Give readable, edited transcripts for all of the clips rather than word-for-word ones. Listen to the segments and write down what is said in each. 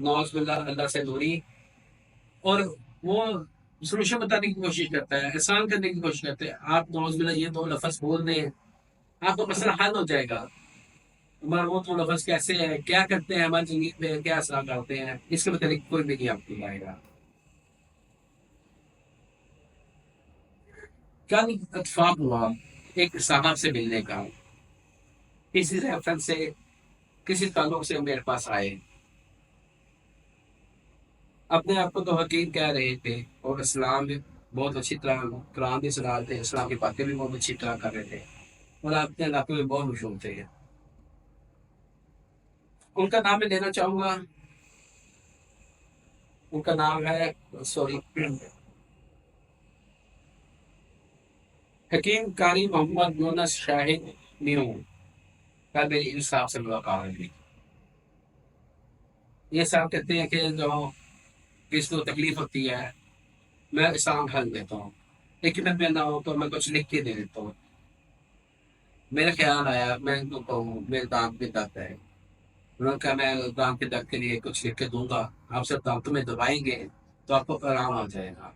نوز باللہ اللہ سے دوری، اور وہ سولوشن بتانے کی کوشش کرتا ہے، احسان کرنے کی کوشش کرتا ہے. آپ نوز باللہ یہ دو لفظ بول دیں، آپ کا مسئلہ حل ہو جائے گا. ہمارا وہ تو لفظ کیسے ہے، کیا کرتے ہیں ہماری زندگی پہ، کیا اثرات ڈالتے ہیں، اس کے متعلق کوئی بھی نہیں آپ کو بتائے گا. کل اتفاق ہوا ایک صاحب سے ملنے کا، کسی ریفرنس سے، کسی تعلق سے میرے پاس آئے، اپنے آپ کو تو حقیق کہہ رہے تھے، اور اسلام بھی بہت اچھی طرح، قرآن بھی سنا رہے تھے، اسلام کی باتیں بھی بہت اچھی طرح کر رہے تھے، اور اپنے علاقے میں بہت مشہور تھے. ان کا نام میں لینا چاہوں گا. ان کا نام ہے، سوری، حکیم قاری محمد یونس شاہد نیو. کل میری ان صاحب سے ملاقات ہوئی. یہ صاحب کہتے ہیں کہ جو کس کو تکلیف ہوتی ہے میں آسان حل دیتا ہوں، لیکن میں نہ ہو تو میں کچھ لکھ کے دے دیتا ہوں. میرے خیال آیا میں ان کو کہوں میرے دانت میں درد ہے. انہوں نے کہا میں دانت کے درد کے لیے کچھ لکھ کے دوں گا، آپ صرف دانتوں میں دبائیں گے تو آپ کو آرام آ جائے گا.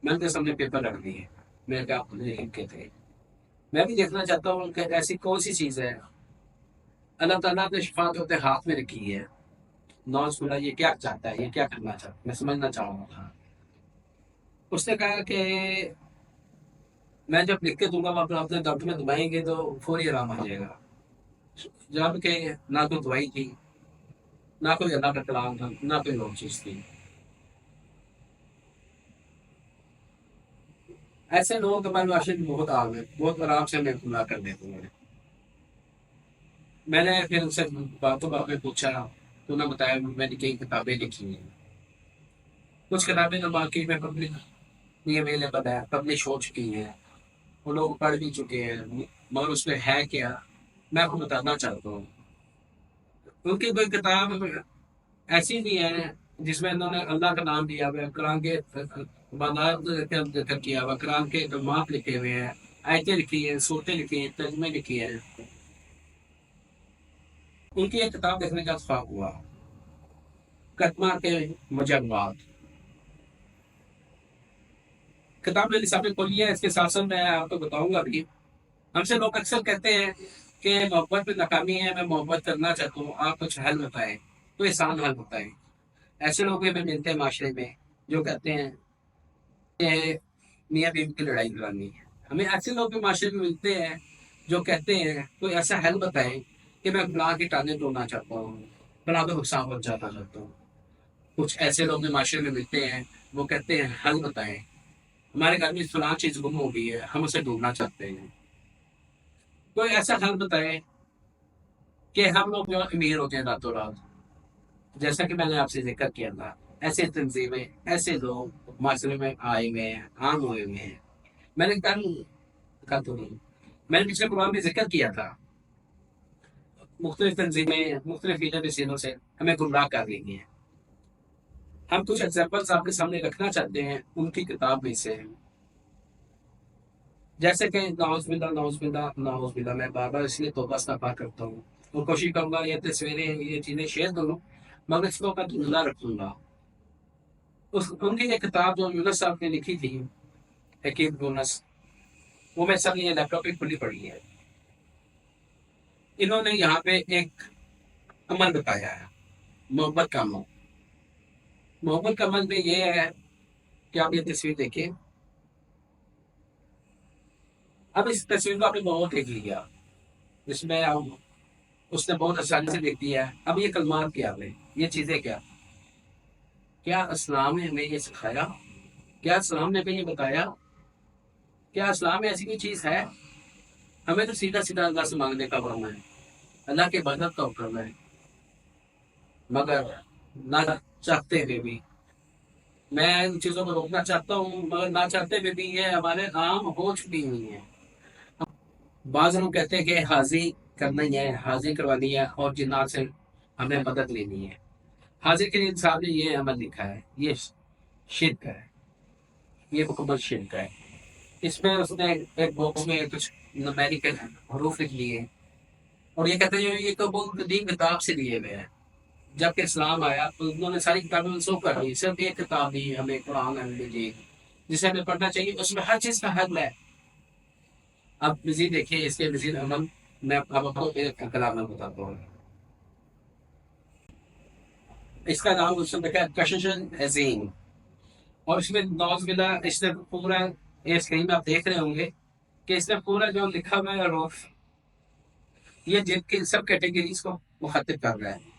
میں ان کے سامنے پیپر رکھ دیے. میں نے کہا آپ نے لکھ کے تھے. میں بھی دیکھنا چاہتا ہوں کہ ایسی کون سی چیز ہے اللہ تعالیٰ نے شفا ہوتے ہاتھ میں رکھی ہے. نوز بولا یہ کیا چاہتا ہے، یہ کیا کرنا چاہتا ہے، میں سمجھنا چاہ رہا تھا. اس نے کہا کہ میں جب لکھ کے دوں گا آپ اپنے دانتوں میں دبائیں گے تو فوری آرام آ جائے گا. جب کہ نہ کوئی دوائی تھی، نہ کوئی اللہ کا کلام تھا، نہ کوئی اور چیز تھی. ایسے لوگوں کے ہمارے معاشرے میں بہت عام ہے، بہت آرام سے ہمیں گمراہ کر دیتے ہیں. میں نے پھر ان سے باتوں بات میں پوچھا تو انہوں نے بتایا میں نے کئی کتابیں لکھی ہیں. کچھ کتابیں تو باقی میں پبلک نہیں اویلیبل ہے، پبلش ہو چکی ہیں، وہ لوگ پڑھ بھی چکے ہیں، مگر اس میں ہے کیا میں آپ کو بتانا چاہتا ہوں. ان کی کوئی کتاب ایسی نہیں ہے جس میں انہوں نے اللہ کا نام لیا ہوا ہے، قرآن کے بانات کا ذکر کیا ہوا، قرآن کے کلمات لکھے ہوئے ہیں، آیتیں لکھی ہیں، صورتیں لکھی ہیں، ترجمے لکھی ہیں. ان کی ایک کتاب دیکھنے کا اتفاق ہوا، کتما کے مجموعات. کتاب میں نصاب کھولی ہے. اس کے ساتھ ساتھ میں آپ کو بتاؤں گا بھی، ہم سے لوگ اکثر کہتے ہیں کہ محبت میں ناکامی ہے، میں محبت کرنا چاہتا ہوں، آپ کچھ حل بتائیں، کوئی آسان حل بتائیں. ایسے لوگ بھی ہمیں ملتے ہیں معاشرے میں جو کہتے ہیں کہ میاں بیوی کی لڑائی کرانی ہے. ہمیں ایسے لوگ بھی معاشرے میں ملتے ہیں جو کہتے ہیں کوئی ایسا حل بتائیں کہ میں فلاں کی ٹانگیں توڑنا چاہتا ہوں، فلاں کو نقصان پہنچانا چاہتا ہوں. کچھ ایسے لوگ بھی معاشرے میں ملتے ہیں وہ کہتے ہیں حل بتائیں، ہمارے گھر میں فلاں چیز گم ہو گئی ہے، ہم اسے ڈھونڈنا چاہتے ہیں. کوئی ایسا حل بتائیں کہ ہم لوگ جو امیر ہوتے ہیں راتوں رات. جیسا کہ میں نے آپ سے ذکر کیا تھا، ایسے تنظیمیں، ایسے لوگ معاشرے میں آئے ہوئے ہیں، عام ہوئے ہوئے ہیں. میں نے کل تو نہیں، میں نے پچھلے پروگرام میں ذکر کیا تھا، مختلف تنظیمیں مختلف فیلڈ سینوں سے ہمیں گمراہ کر رہی ہیں. ہم کچھ ایگزامپلس آپ کے سامنے رکھنا چاہتے ہیں ان کی کتاب میں سے. جیسے کہ نعوذ باللہ، نعوذ باللہ، نعوذ باللہ، میں بار بار اس لیے توبہ استغفار کرتا ہوں اور کوشش کروں گا یہ تصویریں، یہ چیزیں شیئر کروں، مگر اس کو میں دھندلا رکھوں گا. ان کی ایک کتاب جو یونس صاحب نے لکھی تھی، حکیم یونس، وہ میں سب یہ لیپ ٹاپ پہ کھلی پڑی ہے. انہوں نے یہاں پہ ایک عمل بتایا ہے، محبت کا عمل. محبت کا عمل میں یہ ہے کہ آپ یہ تصویر دیکھیں. اب اس تصویر کو آپ نے بہت دیکھ لیا، جس میں اس نے بہت آسانی سے دیکھ دیا ہے. اب یہ کلمات کیا ہے، یہ چیزیں کیا اسلام نے ہمیں یہ سکھایا؟ کیا اسلام نے ہمیں یہ بتایا؟ کیا اسلام میں ایسی کوئی چیز ہے؟ ہمیں تو سیدھا سیدھا اللہ سے مانگنے کا حکم ہے، اللہ کے عبادت کا حکم ہے، مگر نہ چاہتے ہوئے بھی میں ان چیزوں کو روکنا چاہتا ہوں، مگر نہ چاہتے ہوئے بھی یہ ہمارے عام ہو چکی ہوئی ہیں. بعض لوگ کہتے ہیں کہ حاضری کرنا ہی ہے، حاضری کروانی ہے اور جنات سے ہمیں مدد لینی ہے. حاضر کے لیے صاحب نے یہ عمل لکھا ہے، یہ شرک ہے، یہ مکمل شرک ہے. اس میں اس نے ایک باکس میں کچھ نمیریکل حروف لکھ لیے اور یہ کہتے ہیں یہ تو بہت قدیم کتاب سے لیے ہوئے ہیں. جب کہ اسلام آیا تو انہوں نے ساری کتابیں منسوخ کر دی، صرف ایک کتاب دی ہمیں، قرآن مجید، جسے ہمیں پڑھنا چاہیے، اس میں ہر چیز کا حل ہے۔ اب مزید دیکھیے اس کے مزید عمل میں اب آپ کو ایک کلام میں بتاتا ہوں۔ اس کا نام اس نے لکھا ہے کشش عظیم، اور اس میں نوز بلا اس نے پورا، یہ اسکرین میں آپ دیکھ رہے ہوں گے کہ اس نے پورا جو لکھا ہوا ہے روف، یہ جن کی سب کیٹیگریز کو مخاطب کر رہا ہے۔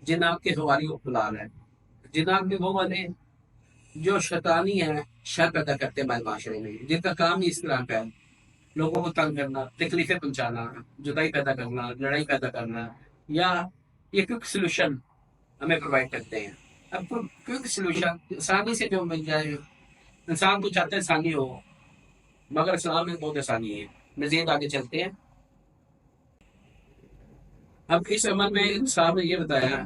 جناب کے حوالی کو بلا رہا ہے، جناب میں وہ والے جو شیطانی ہیں، شر پیدا کرتے ہیں ہمارے معاشرے میں، جن کا کام ہی اس طرح کا ہے، لوگوں کو تنگ کرنا، تکلیفیں پہنچانا، جدائی پیدا کرنا، لڑائی پیدا کرنا، یا یہ کوئک سلوشن ہمیں پرووائڈ کرتے ہیں۔ اب کوئک سلوشن آسانی سے جو مل جائے، انسان تو چاہتا ہے آسانی ہو، مگر اسلام میں بہت آسانی ہے۔ مزید آگے چلتے ہیں۔ اب اس عمل میں صاحب نے یہ بتایا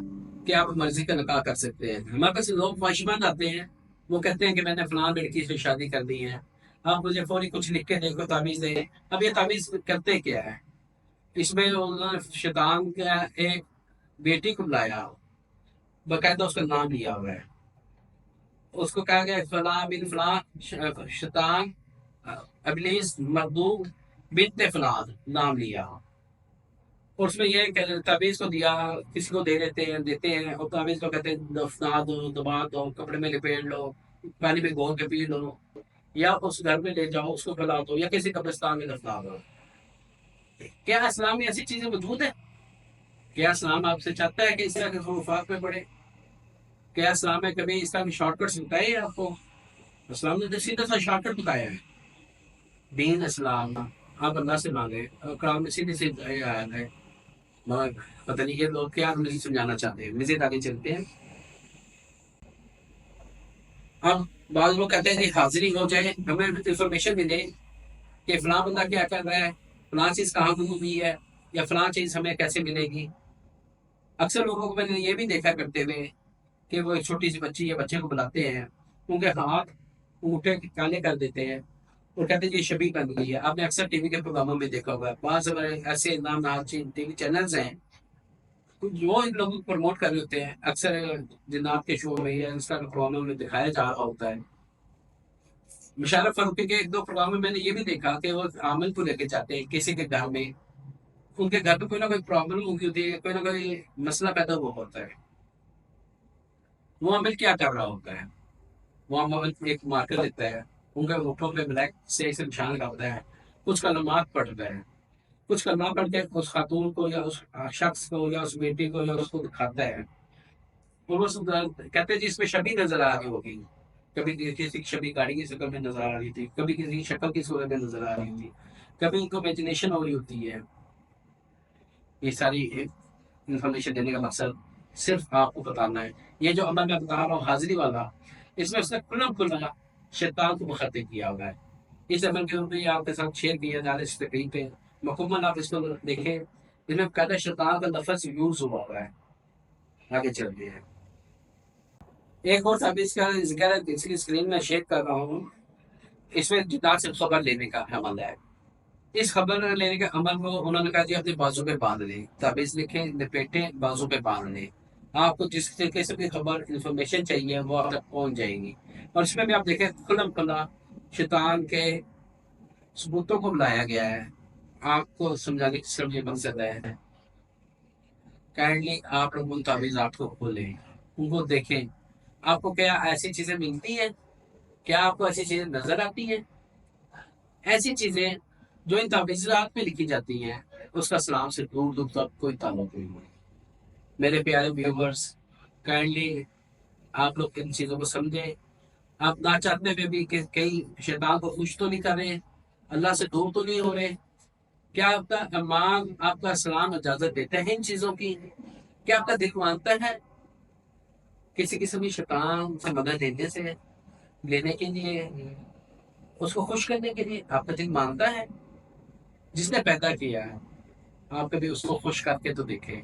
کہ آپ مرضی کا نکاح کر سکتے ہیں۔ ہمارے پاس لوگ خواہشمند آتے ہیں، وہ کہتے ہیں کہ میں نے فلاں لڑکی سے شادی کر دی ہے، آپ مجھے فوری کچھ لکھ کے دیکھو، تعویذ دیں۔ اب یہ تعویذ کرتے کیا ہے؟ اس میں انہوں نے شیطان کا ایک بیٹی کو لایا، باقاعدہ اس کا نام لیا ہوا ہے، اس کو کہا گیا فلاں بن فلاں شیطان ابلیس مردوق بنت فلاں، نام لیا، اور اس میں یہ کہ تعویذ کو دیا، کسی کو دے دیتے ہیں، اور تعویذ کو کہتے ہیں دفنا دو، دبا دو، کپڑے میں لپیٹ لو، پانی میں گھول کے پی لو، یا اس گھر میں لے جاؤ، اس کو پھیلا دو، یا کسی قبرستان میں دفنا دو۔ کیا اسلام میں ایسی چیزیں موجود ہیں؟ کیا اسلام آپ سے چاہتا ہے کہ اس طرح کے خرافات میں پڑے؟ کیا اسلام میں کبھی اس طرح کے شارٹ کٹس بتائے ہیں آپ کو؟ اسلام نے تو سیدھا سا شارٹ کٹ بتایا ہے۔ دین اسلام آپ اللہ سے مانگے، اور قرآن میں سیدھی سی آیت ہے، مگر پتہ نہیں یہ لوگ کیا مجھے سمجھانا چاہتے ہیں۔ مزید آگے چلتے ہیں۔ اب بعض لوگ کہتے ہیں کہ حاضری ہو جائے، ہمیں انفارمیشن ملے کہ فلاں بندہ کیا کر رہا ہے، فلاں چیز کہاں گم ہوئی ہے، یا فلاں چیز ہمیں کیسے ملے گی۔ اکثر لوگوں کو میں نے یہ بھی دیکھا کرتے ہوئے کہ وہ ایک چھوٹی سی بچی یا بچے کو بلاتے ہیں، ان کے ہاتھ انگوٹھے کالے کر دیتے ہیں، اور کہتے ہیں کہ یہ شبیہ بن گئی ہے۔ آپ نے اکثر ٹی وی کے پروگراموں میں دیکھا ہوگا، بعض ایسے نام نہاد ٹی وی چینلز ہیں جو ان لوگوں کو پروموٹ کر رہے ہوتے ہیں، اکثر جناب کے شو میں یا انسٹا کے پروگراموں میں دکھایا جا رہا ہوتا ہے۔ مشرف فاروقی کے ایک دو پروگرام میں نے یہ بھی دیکھا کہ وہ عامل کو لے کے جاتے ہیں کسی کے گھر میں، ان کے گھر پہ کوئی نہ کوئی پرابلم ہوتی ہے، کوئی نہ کوئی مسئلہ پیدا ہوا ہوتا ہے۔ وہ عامل کیا کر رہا ہوتا ہے؟ وہ عامل ایک مارکر دیتا ہے، ان کے ہوٹھوں پہ بلیک سے ایک نشان کرتا ہے، کچھ کلمات پڑھتا ہے، کچھ کلمات پڑھ کے اس خاتون کو یا اس شخص کو یا اس بیٹی کو یا اس کو دکھاتا ہے، اور وہ کہتے ہیں جی اس میں شبی نظر آ رہی ہوگی، کبھی کسی کی شبی گاڑی کی شکل میں نظر آ رہی تھی، کبھی کسی کی شکل کی صورت میں نظر آ رہی تھی، کبھی ان کو امیجنیشن ہو رہی ہوتی ہے۔ یہ ساری انفارمیشن دینے کا مقصد صرف آپ کو بتانا ہے۔ یہ جو عمل میں بتا رہا ہوں حاضری والا، اس میں اس نے کھلا شیطان کو مخاطب کیا ہوا ہے۔ اس عمل کے اوپر یہ آپ کے ساتھ شیئر کیا جا رہا ہے اس تقریب پہ، مکمل آپ اس کو دیکھیں، اس میں قاعدہ شیطان کا لفظ یوز ہوا ہوا ہے۔ آگے چلتے ہیں۔ ایک اور تعبیر کا ذکر ہے، اس کی اسکرین میں شیئر کر رہا ہوں، اس میں جداد سے خبر لینے کا عمل ہے۔ اس خبر لینے کے عمل کو انہوں نے کہا جی اپنے بازو پہ باندھ لیں، تعویذ لکھیں، لپیٹیں، بازو پہ باندھ لیں، آپ کو جس قسم کی خبر انفارمیشن چاہیے وہ آپ تک پہنچ جائے گی۔ اور اس میں بھی آپ دیکھیں کھلم کھلا شیطان کے ثبوتوں کو بلایا گیا ہے، آپ کو سمجھانے کی صرف یہ مقصد ہے۔ کائنڈلی آپ لوگ ان تعویذات کو کھولیں، ان کو دیکھیں، آپ کو کیا ایسی چیزیں ملتی ہیں؟ کیا آپ کو ایسی چیزیں نظر آتی ہیں؟ ایسی چیزیں جو ان تعویذات میں لکھی جاتی ہیں اس کا اسلام سے دور دور تک کوئی تعلق نہیں ہے۔ میرے پیارے ویورز، کائنڈلی آپ لوگ ان چیزوں کو سمجھیں۔ آپ نہ چاہتے ہوئے بھی کہ کہیں شیطان کو خوش تو نہیں کر رہے، اللہ سے دور تو نہیں ہو رہے؟ کیا آپ کا ایمان، آپ کا اسلام اجازت دیتا ہے ان چیزوں کی؟ کیا آپ کا دل مانتا ہے کسی قسم کی شیطان سے مدد لینے کے لیے، اس کو خوش کرنے کے لیے؟ آپ کا دل مانتا ہے؟ جس نے پیدا کیا ہے، آپ کبھی اس کو خوش کر کے تو دیکھیں،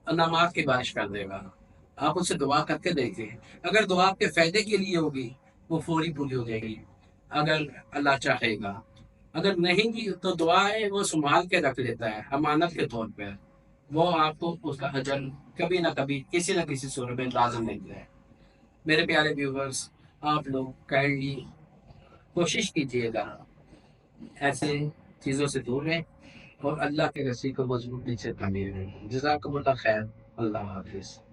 انعامات کی بارش کر دے گا۔ آپ اس سے دعا کر کے دیکھیں، اگر دعا آپ کے فائدے کے لیے ہوگی وہ فوری پوری ہو جائے گی، اگر اللہ چاہے گا۔ اگر نہیں کی تو دعا ہے وہ سنبھال کے رکھ لیتا ہے امانت کے طور پہ، وہ آپ کو اس کا اجر کبھی نہ کبھی کسی نہ کسی صورت میں لازم مل جائے. میرے پیارے ویورز، آپ لوگ کائنڈلی کوشش کیجیے گا ایسے چیزوں سے دور رہیں اور اللہ کے رسی کو مضبوطی سے تعمیر کریں. جزاکم اللہ خیر. اللہ حافظ.